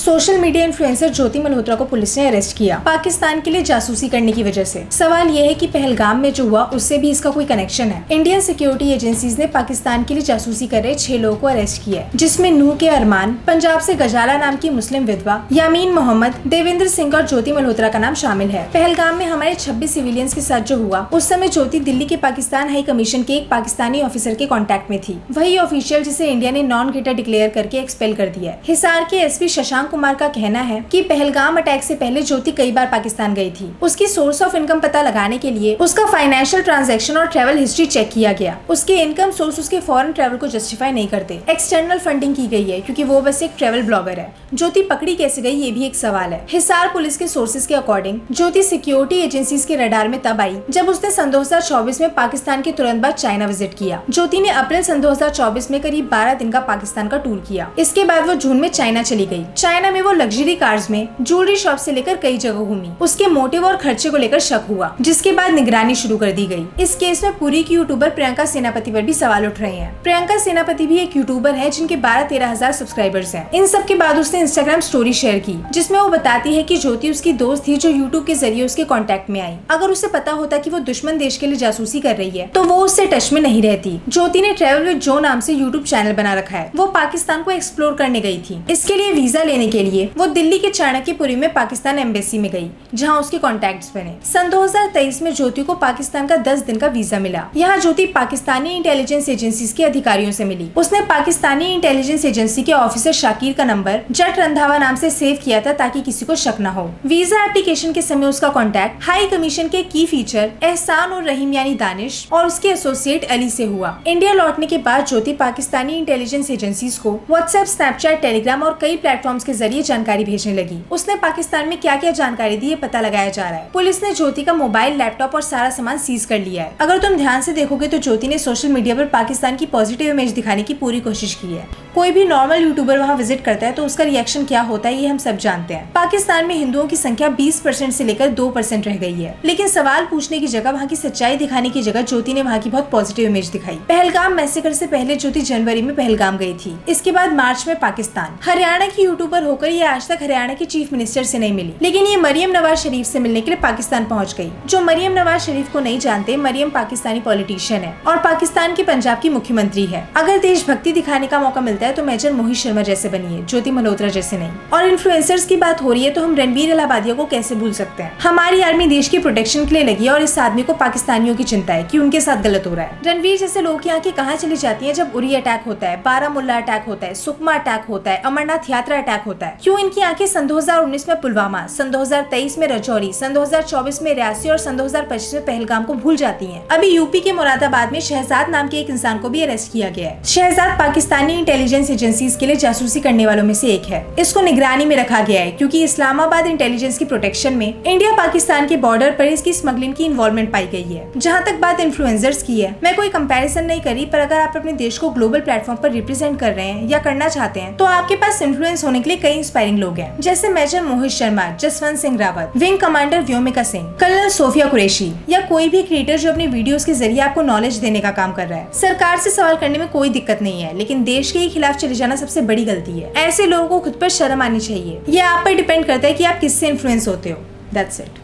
Social media influencer ज्योति मल्होत्रा को police ने arrest किया पाकिस्तान के लिए जासूसी करने की वजह से। सवाल यह है कि पहलगाम में जो हुआ उससे भी इसका कोई कनेक्शन है। इंडियन सिक्योरिटी एजेंसीज ने पाकिस्तान के लिए जासूसी कर रहे 6 लोगों को अरेस्ट किया है, जिसमें नूह के अरमान, पंजाब से गजाला नाम की मुस्लिम विधवा, यामीन मोहम्मद, देवेंद्र सिंह और ज्योति मल्होत्रा का नाम शामिल है। पहलगाम में हमारे 26 सिविलियंस के साथ जो हुआ उस समय ज्योति दिल्ली के पाकिस्तान हाई कमीशन के एक पाकिस्तानी ऑफिसर के कॉन्टेक्ट में थी। वही ऑफिशियल जिसे इंडिया ने नॉन गेटर डिक्लेयर करके एक्सपेल कर दिया है। हिसार के एसपी शशांक कुमार का कहना है कि पहलगाम अटैक से पहले ज्योति कई बार पाकिस्तान गई थी। उसकी सोर्स ऑफ इनकम पता लगाने के लिए उसका फाइनेंशियल ट्रांजैक्शन और ट्रैवल हिस्ट्री चेक किया गया। उसके इनकम सोर्स उसके फॉरेन ट्रैवल को जस्टिफाई नहीं करते। एक्सटर्नल फंडिंग की गई है क्योंकि वो बस एक ट्रैवल ब्लॉगर है। ज्योति पकड़ी कैसे गई ये भी एक सवाल है। हिसार पुलिस के सोर्सेज के अकॉर्डिंग ज्योति सिक्योरिटी एजेंसीज के रडार में तब आई जब उसने सन 2024 में पाकिस्तान के तुरंत बाद चाइना विजिट किया। ज्योति ने अप्रैल सन 2024 में करीब 12 दिन का पाकिस्तान का टूर किया। इसके बाद वो जून में चाइना चली गई। चाइना में वो लग्जरी कार्स में ज्वेलरी शॉप से लेकर कई जगह घूमी। उसके मोटिव और खर्चे को लेकर शक हुआ, जिसके बाद निगरानी शुरू कर दी गई। इस केस में पुरी की यूट्यूबर प्रियंका सेनापति पर भी सवाल उठ रहे हैं। प्रियंका सेनापति भी एक यूट्यूबर है जिनके 12-13 हजार सब्सक्राइबर्स हैं। इन सब के बाद उसने इंस्टाग्राम स्टोरी शेयर की जिसमें वो बताती है कि ज्योति उसकी दोस्त थी जो यूट्यूब के जरिए उसके कॉन्टेक्ट में आई। अगर उसे पता होता कि वो दुश्मन देश के लिए जासूसी कर रही है तो वो उससे टच में नहीं रहती। ज्योति ने ट्रैवल विद जो नाम से यूट्यूब चैनल बना रखा है। वो पाकिस्तान को एक्सप्लोर करने गई थी। इसके लिए वीजा लेने के लिए वो दिल्ली के चाणक्यपुरी में पाकिस्तान एम्बेसी में गई, जहां उसके कॉन्टैक्ट्स बने। सन 2023 में ज्योति को पाकिस्तान का 10 दिन का वीजा मिला। यहाँ ज्योति पाकिस्तानी इंटेलिजेंस एजेंसीज के अधिकारियों से मिली। उसने पाकिस्तानी इंटेलिजेंस एजेंसी के ऑफिसर शाकिर का नंबर जट रंधावा नाम से सेव किया था ताकि किसी को शक न हो। वीजा एप्लीकेशन के समय उसका कॉन्टैक्ट हाई कमीशन के की फीचर एहसान और रहीम यानी दानिश और उसके एसोसिएट अली से हुआ। इंडिया लौटने के बाद ज्योति पाकिस्तानी इंटेलिजेंस एजेंसीज को व्हाट्सएप, स्नैपचैट, टेलीग्राम और कई प्लेटफॉर्म्स के जरिए जानकारी भेजने लगी। उसने पाकिस्तान में क्या क्या जानकारी दी है पता लगाया जा रहा है। पुलिस ने ज्योति का मोबाइल, लैपटॉप और सारा सामान सीज कर लिया है। अगर तुम ध्यान से देखोगे तो ज्योति ने सोशल मीडिया पर पाकिस्तान की पॉजिटिव इमेज दिखाने की पूरी कोशिश की है। कोई भी नॉर्मल यूट्यूबर वहाँ विजिट करता है तो उसका रिएक्शन क्या होता है ये हम सब जानते हैं। पाकिस्तान में हिंदुओं की संख्या 20% से लेकर 2% रह गई है, लेकिन सवाल पूछने की जगह, वहाँ की सच्चाई दिखाने की जगह ज्योति ने वहाँ की बहुत पॉजिटिव इमेज दिखाई। पहलगाम मैसेकर से पहले ज्योति जनवरी में पहलगाम गई थी। इसके बाद मार्च में पाकिस्तान। हरियाणा की यूट्यूबर होकर ये आज तक हरियाणा के चीफ मिनिस्टर से नहीं मिली, लेकिन ये मरियम नवाज शरीफ से मिलने के लिए पाकिस्तान पहुँच गयी। जो मरियम नवाज शरीफ को नहीं जानते, मरियम पाकिस्तानी पॉलिटिशियन है और पाकिस्तान के पंजाब की मुख्यमंत्री है। अगर देशभक्ति दिखाने का मौका मिलता है तो मेजर मोहित शर्मा जैसे बनिए, ज्योति मल्होत्रा जैसे नहीं। और इन्फ्लुएंसर्स की बात हो रही है तो हम रणवीर इलाहाबादिया को कैसे भूल सकते हैं। हमारी आर्मी देश की प्रोटेक्शन के लिए लगी है और इस आदमी को पाकिस्तानियों की चिंता है कि उनके साथ गलत हो रहा है। रणवीर जैसे लोग की आंखें कहाँ चली जाती है जब उरी अटैक होता है, बारामुल्ला अटैक होता है, सुकमा अटैक होता है, अमरनाथ यात्रा अटैक होता है। क्यों इनकी आंखें सन 2019 में पुलवामा, सन 2023 में रजौरी, सन 2024 में रियासी और सन 2025 में पहलगाम को भूल जाती है। अभी यूपी के मुरादाबाद में शहजाद नाम के एक इंसान को भी अरेस्ट किया गया है। शहजाद पाकिस्तानी इंटेलिजेंस एजेंसीज के लिए जासूसी करने वालों में से एक है। इसको निगरानी में रखा गया है क्योंकि इस्लामाबाद इंटेलिजेंस की प्रोटेक्शन में इंडिया पाकिस्तान के बॉर्डर पर इसकी स्मगलिंग की इन्वॉल्वमेंट पाई गई है। जहाँ तक बात इन्फ्लुएंसर्स की है, मैं कोई कंपैरिजन नहीं करी, पर अगर आप अपने देश को ग्लोबल प्लेटफॉर्म पर रिप्रेजेंट कर रहे हैं या करना चाहते हैं तो आपके पास इन्फ्लुएंस होने के लिए कई इंस्पायरिंग लोग हैं, जैसे major Mohit Sharma, Jaswant Singh Rawat, wing commander Vyomika Singh, colonel Sofia Qureshi या कोई भी क्रिएटर जो अपने वीडियोस के जरिए आपको नॉलेज देने का काम कर रहा है। सरकार से सवाल करने में कोई दिक्कत नहीं है, लेकिन देश के खिलाफ चले जाना सबसे बड़ी गलती है। ऐसे लोगों को खुद पर शर्म आनी चाहिए। ये आप पर डिपेंड करता है कि आप किससे इन्फ्लुएंस होते हो। That's it.